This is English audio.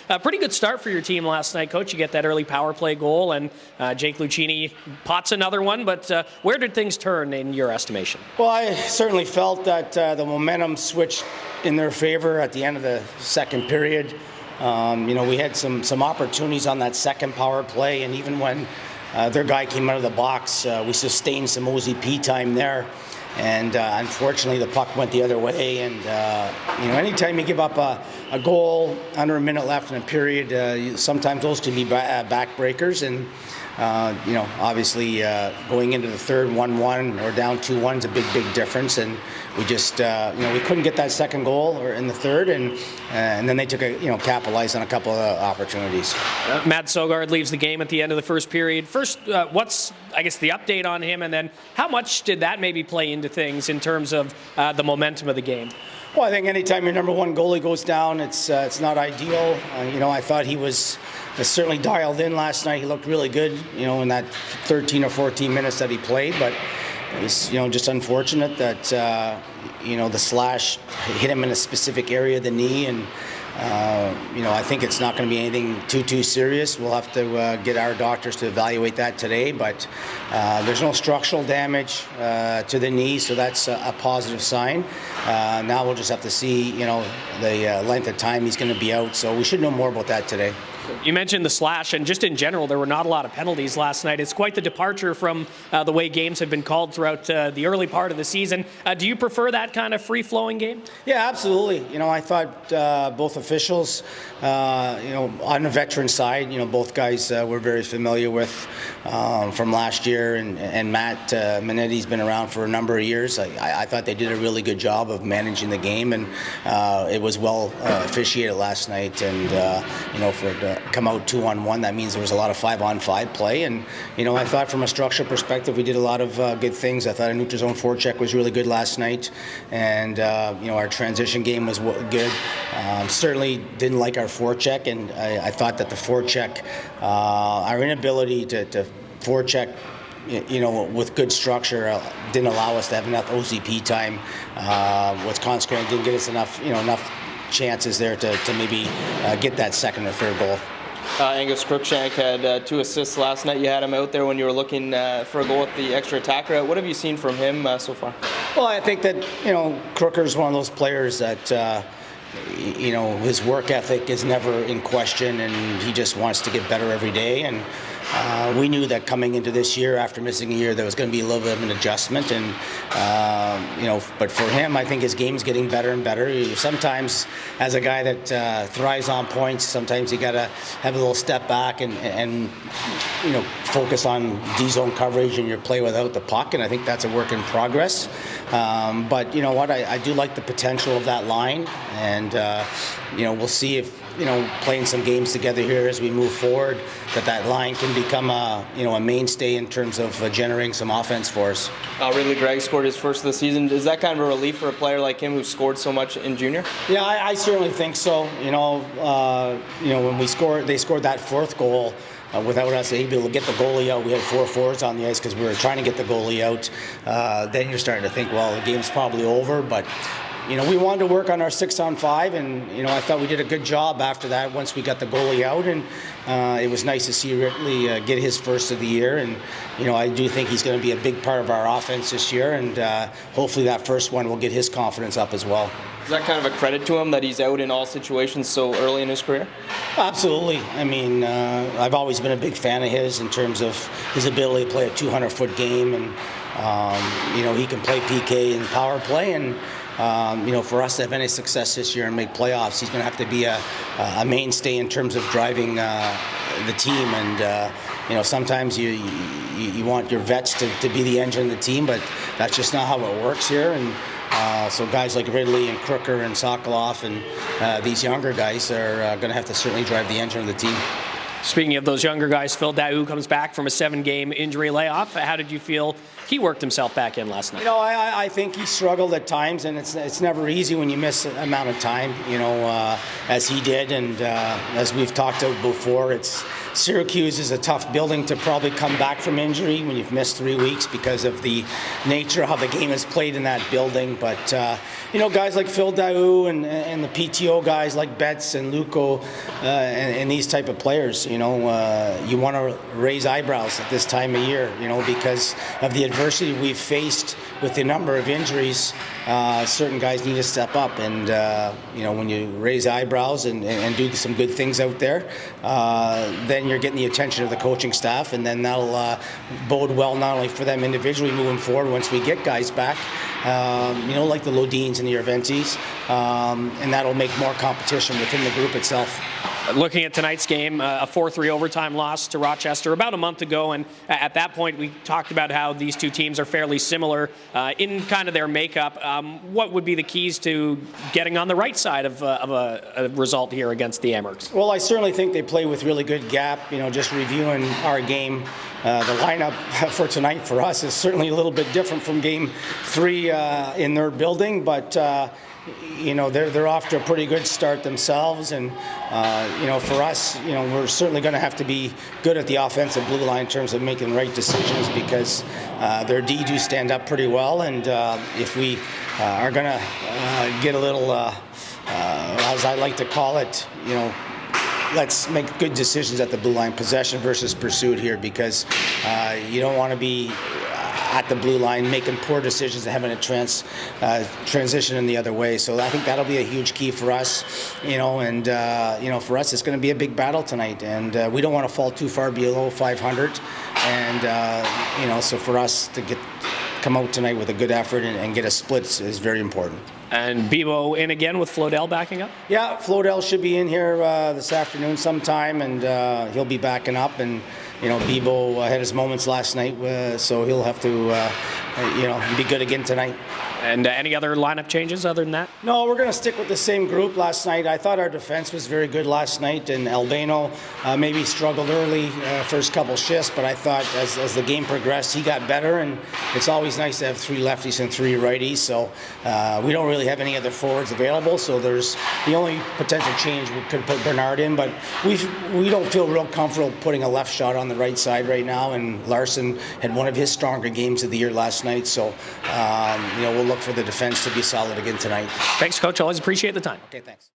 A pretty good start for your team last night, Coach. You get that early power play goal, and Jake Lucchini pots another one. But where did things turn in your estimation? Well, I certainly felt that the momentum switched in their favor at the end of the second period. We had some opportunities on that second power play, and even when their guy came out of the box, we sustained some OZP time there. And unfortunately, the puck went the other way. And anytime you give up a goal under a minute left in a period, sometimes those can be backbreakers. And obviously, going into the third 1-1 or down 2-1 is a big difference. And we just we couldn't get that second goal or in the third, and then they took capitalized on a couple of opportunities. Matt Sogard leaves the game at the end of the first period. First, what's the update on him, and then how much did that maybe play into things in terms of the momentum of the game? Well, I think anytime your number one goalie goes down, it's not ideal. I thought he was certainly dialed in last night. He looked really good, in that 13 or 14 minutes that he played, but it was, just unfortunate that, the slash hit him in a specific area of the knee, and I think it's not going to be anything too serious. We'll have to get our doctors to evaluate that today, but there's no structural damage to the knee, so that's a positive sign. Now we'll just have to see, the length of time he's going to be out, so we should know more about that today. You mentioned the slash, and just in general, there were not a lot of penalties last night. It's quite the departure from the way games have been called throughout the early part of the season. Do you prefer that kind of free-flowing game? Yeah, absolutely. I thought both officials, on the veteran side, both guys we're very familiar with from last year, and Matt Minetti's been around for a number of years. I thought they did a really good job of managing the game, and it was well officiated last night, and for it to come out 2-on-1, that means there was a lot of 5-on-5 play, and I thought from a structure perspective we did a lot of good things. I thought a neutral zone forecheck was really good last night, and our transition game was good. Certainly didn't like our forecheck, and I thought that the forecheck, our inability to forecheck with good structure didn't allow us to have enough OZP time. Was concentrating, didn't get us enough chances there to maybe get that second or third goal. Angus Crookshank had 2 assists last night. You had him out there when you were looking for a goal with the extra attacker. What have you seen from him so far? Well, I think that Crooker's one of those players that his work ethic is never in question, and he just wants to get better every day. And we knew that coming into this year, after missing a year, there was going to be a little bit of an adjustment. And but for him, I think his game's getting better and better. Sometimes, as a guy that thrives on points, sometimes you got to have a little step back and focus on D-zone coverage and your play without the puck. And I think that's a work in progress. But you know what? I do like the potential of that line, and we'll see if playing some games together here as we move forward, that line can become a mainstay in terms of generating some offense for us. Ridley Gregg scored his first of the season. Is that kind of a relief for a player like him who scored so much in junior? Yeah, I certainly think so. When they scored that fourth goal. Without us able to get the goalie out, we had 4 forwards on the ice because we were trying to get the goalie out. Then you're starting to think, well, the game's probably over. But we wanted to work on our 6-on-5, and I thought we did a good job after that once we got the goalie out. And it was nice to see Ridley get his first of the year. And I do think he's going to be a big part of our offense this year. And hopefully that first one will get his confidence up as well. Is that kind of a credit to him that he's out in all situations so early in his career? Absolutely. I mean, I've always been a big fan of his in terms of his ability to play a 200-foot game, and he can play PK and power play, and for us to have any success this year and make playoffs, he's going to have to be a mainstay in terms of driving the team. And sometimes you want your vets to be the engine of the team, but that's just not how it works here. And so guys like Ridley and Crooker and Sokoloff and these younger guys are going to have to certainly drive the engine of the team. Speaking of those younger guys, Phil Daoust comes back from a 7-game injury layoff. How did you feel he worked himself back in last night? You know, I think he struggled at times, and it's never easy when you miss an amount of time, you know, as he did. And as we've talked about before, Syracuse is a tough building to probably come back from injury when you've missed 3 weeks because of the nature of how the game is played in that building. But, you know, guys like Phil Daoust and the PTO guys like Betts and Luco and these type of players, you know, you want to raise eyebrows at this time of year, you know, because of the adversity we've faced with the number of injuries. Certain guys need to step up, and you know, when you raise eyebrows and do some good things out there, then you're getting the attention of the coaching staff, and then that'll bode well not only for them individually moving forward once we get guys back, you know, like the Lodines and the Irventis, and that'll make more competition within the group itself. Looking at tonight's game, a 4-3 overtime loss to Rochester about a month ago, and at that point we talked about how these two teams are fairly similar in kind of their makeup. What would be the keys to getting on the right side of a result here against the Amerks? Well, I certainly think they play with really good gap. You know, just reviewing our game, the lineup for tonight for us is certainly a little bit different from Game 3 in their building, but you know, they're off to a pretty good start themselves, and you know, for us, you know, we're certainly going to have to be good at the offensive blue line in terms of making right decisions, because their D do stand up pretty well, and if we are going to get a little, as I like to call it, you know, let's make good decisions at the blue line, possession versus pursuit here, because you don't want to be at the blue line making poor decisions and having a transition in the other way. So I think that'll be a huge key for us, you know, and you know, for us it's going to be a big battle tonight, and we don't want to fall too far below 500, and you know, so for us to come out tonight with a good effort and get a split is very important. And Bebo in again with Flodell backing up? Yeah, Flodell should be in here this afternoon sometime, and he'll be backing up. And you know, Bebo had his moments last night, so he'll have to, you know, be good again tonight. And any other lineup changes other than that? No, we're going to stick with the same group last night. I thought our defense was very good last night, and Albano maybe struggled early first couple shifts, but I thought as the game progressed, he got better, and it's always nice to have 3 lefties and 3 righties, so we don't really have any other forwards available, so there's the only potential change we could put Bernard in, but we don't feel real comfortable putting a left shot on the right side right now, and Larson had one of his stronger games of the year last night, so you know, we'll look for the defense to be solid again tonight. Thanks, Coach. Always appreciate the time. Okay, thanks.